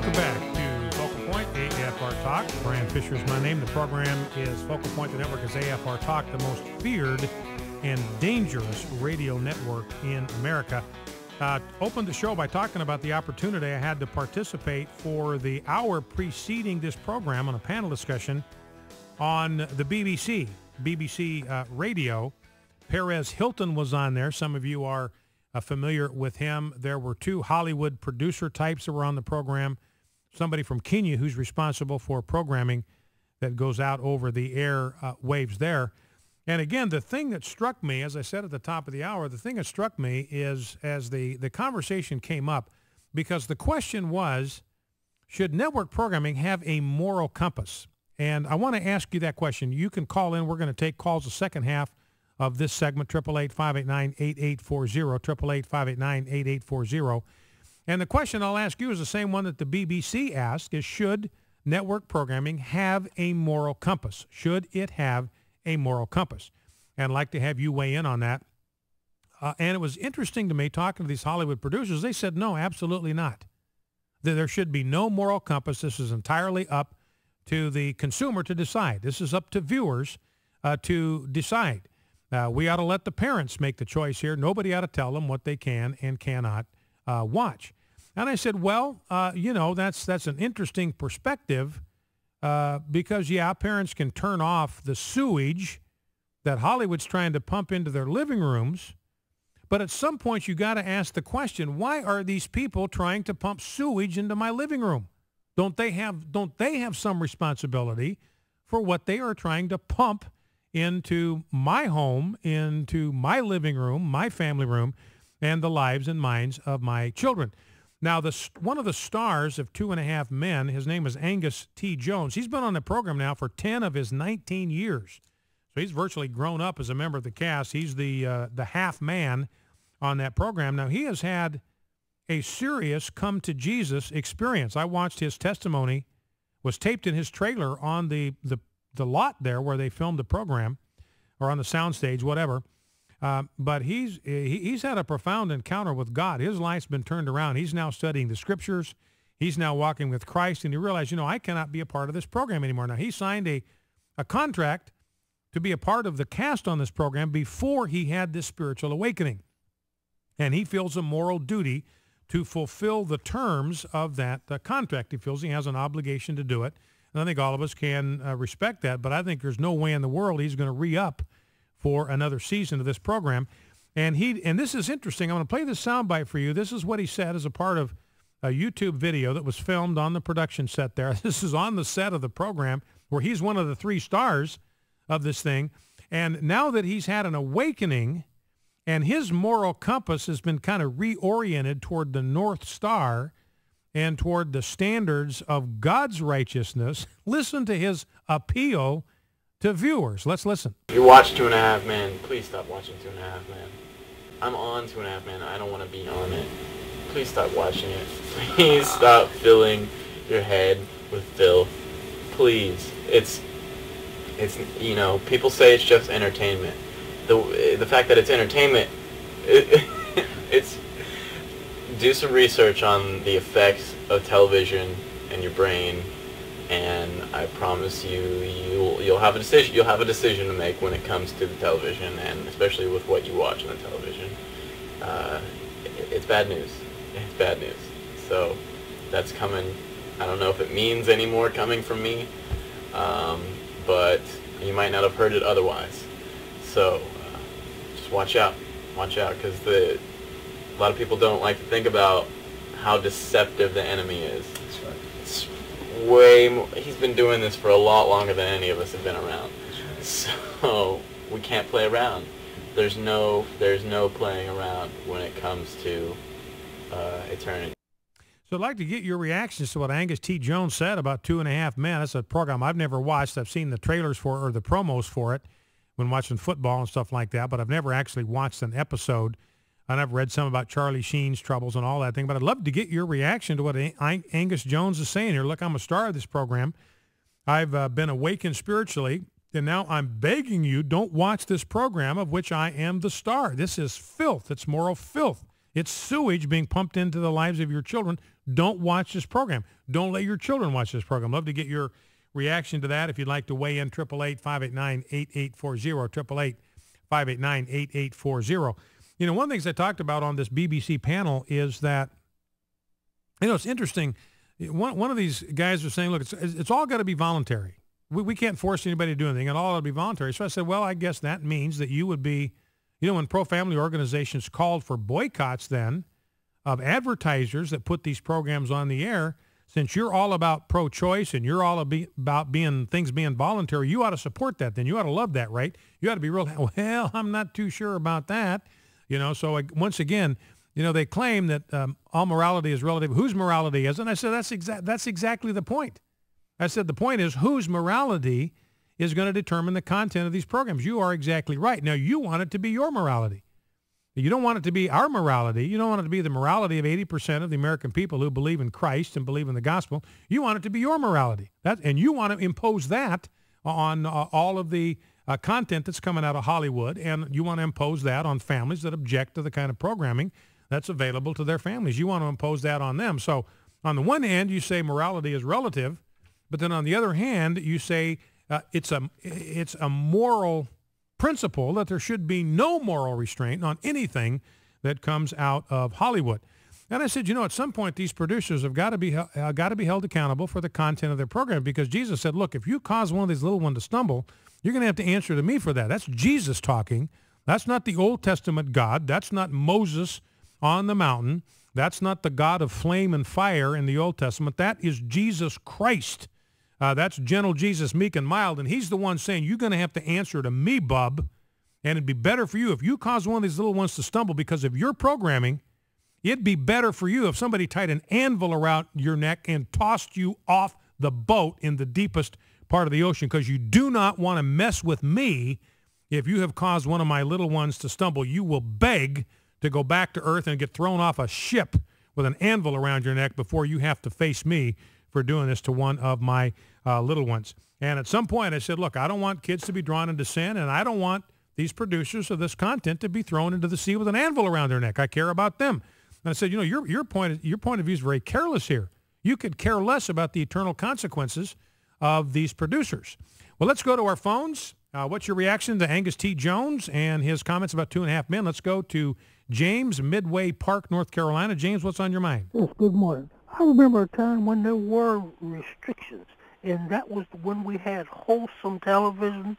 Welcome back to Focal Point, AFR Talk. Brian Fisher is my name. The program is Focal Point. The network is AFR Talk, the most feared and dangerous radio network in America. Opened the show by talking about the opportunity I had to participate for the hour preceding this program on a panel discussion on the BBC radio. Perez Hilton was on there. Some of you are familiar with him. There were two Hollywood producer types that were on the program. Somebody from Kenya who's responsible for programming that goes out over the air waves there. And again, the thing that struck me, as I said at the top of the hour, the thing that struck me is as the conversation came up, because the question was, should network programming have a moral compass? And I want to ask you that question. You can call in. We're going to take calls the second half of this segment, 888-589-8840, 888-589-8840. And the question I'll ask you is the same one that the BBC asked, is should network programming have a moral compass? Should it have a moral compass? And I'd like to have you weigh in on that. And it was interesting to me talking to these Hollywood producers. They said, no, absolutely not. There should be no moral compass. This is entirely up to the consumer to decide. This is up to viewers to decide. We ought to let the parents make the choice here. Nobody ought to tell them what they can and cannot watch. And I said, well, that's an interesting perspective because, yeah, parents can turn off the sewage that Hollywood's trying to pump into their living rooms. But at some point, you got to ask the question, why are these people trying to pump sewage into my living room? Don't they have some responsibility for what they are trying to pump into my home, into my living room, my family room, and the lives and minds of my children? Now, one of the stars of 2.5 Men, his name is Angus T. Jones. He's been on the program now for 10 of his 19 years. So he's virtually grown up as a member of the cast. He's the half man on that program. Now, he has had a serious come-to-Jesus experience. I watched his testimony, was taped in his trailer on the lot there where they filmed the program, or on the soundstage, whatever. But he's had a profound encounter with God. His life's been turned around. He's now studying the scriptures. He's now walking with Christ, and he realized, I cannot be a part of this program anymore. Now, he signed a contract to be a part of the cast on this program before he had this spiritual awakening. And he feels a moral duty to fulfill the terms of that contract. He feels he has an obligation to do it. And I think all of us can respect that, but I think there's no way in the world he's going to re-up for another season of this program. And this is interesting. I'm going to play this soundbite for you. This is what he said as a part of a YouTube video that was filmed on the production set there. This is on the set of the program where he's one of the 3 stars of this thing. And now that he's had an awakening and his moral compass has been kind of reoriented toward the North Star and toward the standards of God's righteousness, listen to his appeal to viewers. Let's listen. You watch 2.5 Men. Please stop watching 2.5 Men. I'm on 2.5 Men. I don't want to be on it. Please stop watching it. Please stop filling your head with filth. Please. It's people say it's just entertainment. The fact that it's entertainment, it's do some research on the effects of television in your brain, and I promise you'll have a decision. You'll have a decision to make when it comes to the television, and especially with what you watch on the television. It's bad news. It's bad news. So that's coming. I don't know if it means any more coming from me, but you might not have heard it otherwise. So just watch out, because a lot of people don't like to think about how deceptive the enemy is. That's right. It's way more. He's been doing this for a lot longer than any of us have been around. That's right. So we can't play around. There's no playing around when it comes to eternity. So I'd like to get your reactions to what Angus T. Jones said about 2.5 Men. That's a program I've never watched. I've seen the trailers for it, or the promos for it when watching football and stuff like that, but I've never actually watched an episode. And I've read some about Charlie Sheen's troubles and all that thing, but I'd love to get your reaction to what Angus Jones is saying here. Look, I'm a star of this program. I've been awakened spiritually, and now I'm begging you, don't watch this program of which I am the star. This is filth. It's moral filth. It's sewage being pumped into the lives of your children. Don't watch this program. Don't let your children watch this program. Love to get your reaction to that. If you'd like to weigh in, 888-589-8840, 888-589-8840. You know, one of the things I talked about on this BBC panel is that, you know, it's interesting. One of these guys was saying, look, it's all got to be voluntary. We can't force anybody to do anything. It all got to be voluntary. So I said, well, I guess that means that you would be, you know, when pro-family organizations called for boycotts then of advertisers that put these programs on the air, since you're all about pro-choice and you're all about things being voluntary, you ought to support that. Then you ought to love that, right? You ought to be real, well, I'm not too sure about that. You know, so once again, you know, they claim that all morality is relative. Whose morality is? And I said, that's exactly the point. I said, the point is whose morality is going to determine the content of these programs. You are exactly right. Now, you want it to be your morality. You don't want it to be our morality. You don't want it to be the morality of 80% of the American people who believe in Christ and believe in the gospel. You want it to be your morality. And you want to impose that on all of the content that's coming out of Hollywood, and you want to impose that on families that object to the kind of programming that's available to their families. You want to impose that on them. So on the one hand, you say morality is relative, but then on the other hand, you say it's a moral principle that there should be no moral restraint on anything that comes out of Hollywood. And I said, you know, at some point these producers have got to be held accountable for the content of their program, because Jesus said, look, if you cause one of these little ones to stumble, you're going to have to answer to me for that. That's Jesus talking. That's not the Old Testament God. That's not Moses on the mountain. That's not the God of flame and fire in the Old Testament. That is Jesus Christ. That's gentle Jesus, meek and mild, and he's the one saying, you're going to have to answer to me, bub, and it'd be better for you if you cause one of these little ones to stumble because of your programming. It'd be better for you if somebody tied an anvil around your neck and tossed you off the boat in the deepest part of the ocean, because you do not want to mess with me. If you have caused one of my little ones to stumble, you will beg to go back to earth and get thrown off a ship with an anvil around your neck before you have to face me for doing this to one of my little ones. And at some point I said, look, I don't want kids to be drawn into sin, and I don't want these producers of this content to be thrown into the sea with an anvil around their neck. I care about them. And I said, you know, your point of view is very careless here. You could care less about the eternal consequences of these producers. Well, let's go to our phones. What's your reaction to Angus T. Jones and his comments about 2.5 Men? Let's go to James, Midway Park, North Carolina. James, what's on your mind? Yes, good morning. I remember a time when there were restrictions, and that was when we had wholesome television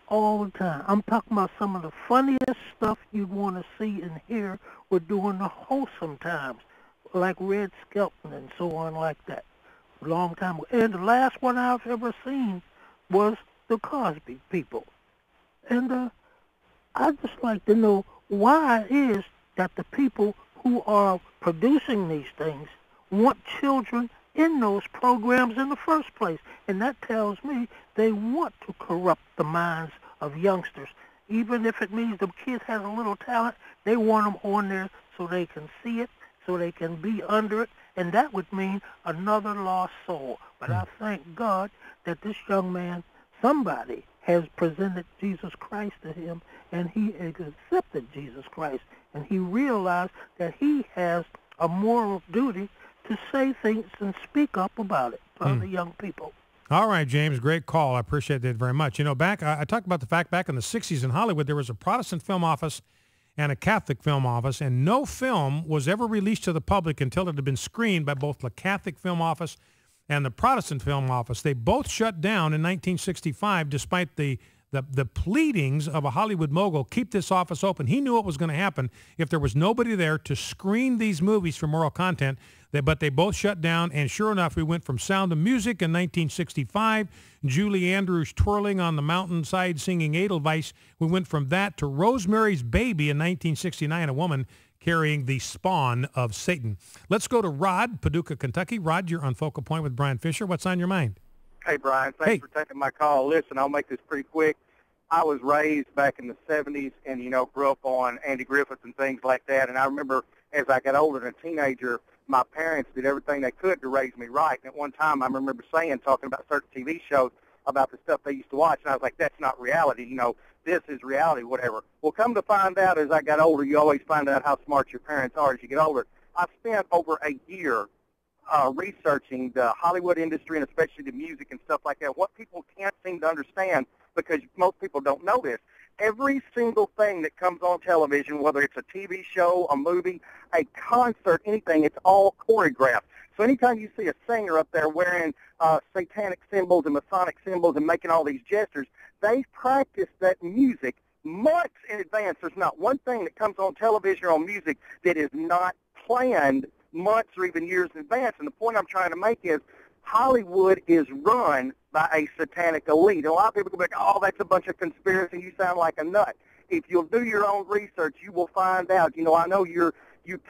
all the time. I'm talking about some of the funniest stuff you'd want to see and hear were during the wholesome times, like Red Skelton and so on like that, a long time ago. And the last one I've ever seen was the Cosby People. And I'd just like to know why it is that the people who are producing these things want children in those programs in the first place. And that tells me they want to corrupt the minds of youngsters. Even if it means the kid has a little talent, they want them on there so they can see it, so they can be under it, and that would mean another lost soul. But I thank God that this young man, somebody has presented Jesus Christ to him, and he has accepted Jesus Christ, and he realized that he has a moral duty to say things and speak up about it to other young people. All right, James, great call. I appreciate that very much. You know, I talked about the fact back in the 60s in Hollywood, there was a Protestant film office and a Catholic film office, and no film was ever released to the public until it had been screened by both the Catholic film office and the Protestant film office. They both shut down in 1965 despite the pleadings of a Hollywood mogul, keep this office open. He knew what was going to happen if there was nobody there to screen these movies for moral content. But they both shut down, and sure enough, we went from Sound of Music in 1965, Julie Andrews twirling on the mountainside singing Edelweiss. We went from that to Rosemary's Baby in 1969, a woman carrying the spawn of Satan. Let's go to Rod, Paducah, Kentucky. Rod, you're on Focal Point with Brian Fisher. What's on your mind? Hey, Brian. Thanks for taking my call. Listen, I'll make this pretty quick. I was raised back in the 70s and, you know, grew up on Andy Griffith and things like that. And I remember as I got older and a teenager, my parents did everything they could to raise me right. And at one time, I remember talking about certain TV shows, about the stuff they used to watch, and I was like, that's not reality. This is reality, whatever. Well, come to find out, as I got older, you always find out how smart your parents are as you get older. I spent over a year researching the Hollywood industry, and especially the music and stuff like that, what people can't seem to understand, because most people don't know this. Every single thing that comes on television, whether it's a TV show, a movie, a concert, anything, it's all choreographed. So anytime you see a singer up there wearing satanic symbols and Masonic symbols and making all these gestures, they practice that music months in advance. There's not one thing that comes on television or on music that is not planned months or even years in advance. And the point I'm trying to make is Hollywood is run by a satanic elite. And a lot of people go back, oh, that's a bunch of conspiracy. You sound like a nut. If you'll do your own research, you will find out. I know you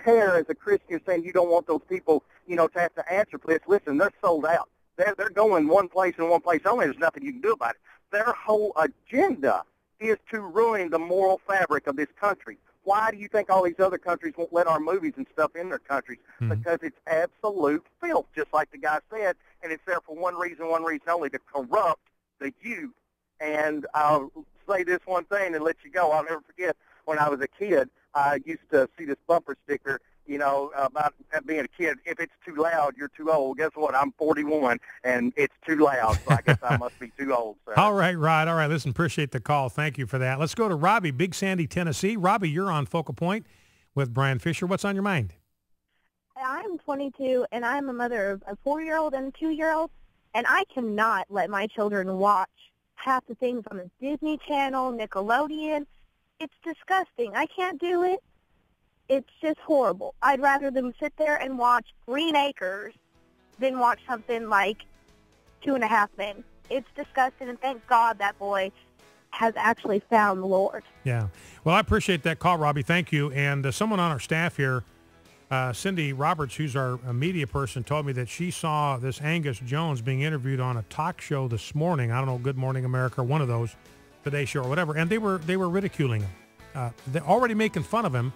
care as a Christian, saying you don't want those people, to have to answer for this. Listen, they're sold out. They're going one place and one place only. There's nothing you can do about it. Their whole agenda is to ruin the moral fabric of this country. Why do you think all these other countries won't let our movies and stuff in their countries? Mm-hmm. Because it's absolute filth, just like the guy said, and it's there for one reason only, to corrupt the youth. And I'll say this one thing and let you go. I'll never forget when I was a kid, I used to see this bumper sticker, about being a kid. If it's too loud, you're too old. Guess what? I'm 41, and it's too loud, so I guess I must be too old. So. All right, Rod. All right, listen, appreciate the call. Thank you for that. Let's go to Robbie, Big Sandy, Tennessee. Robbie, you're on Focal Point with Brian Fisher. What's on your mind? I'm 22, and I'm a mother of a 4-year-old and a 2-year-old, and I cannot let my children watch half the things on the Disney Channel, Nickelodeon. It's disgusting. I can't do it. It's just horrible. I'd rather them sit there and watch Green Acres than watch something like 2.5 Men. It's disgusting, and thank God that boy has actually found the Lord. Yeah. Well, I appreciate that call, Robbie. Thank you. And someone on our staff here, Cindy Roberts, who's our media person, told me that she saw this Angus Jones being interviewed on a talk show this morning. I don't know, Good Morning America, one of those, Today Show or whatever, and they were ridiculing him. They're already making fun of him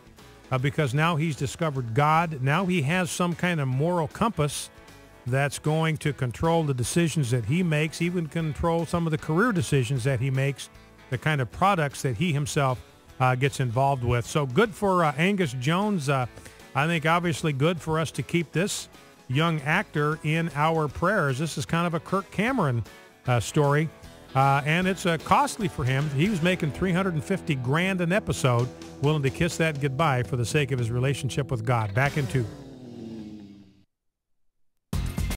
because now he's discovered God. Now he has some kind of moral compass that's going to control the decisions that he makes, even control some of the career decisions that he makes, the kind of products that he himself gets involved with. So good for Angus Jones. I think obviously good for us to keep this young actor in our prayers. This is kind of a Kirk Cameron story, and it's costly for him. He was making $350,000 an episode, willing to kiss that goodbye for the sake of his relationship with God. Back in 2.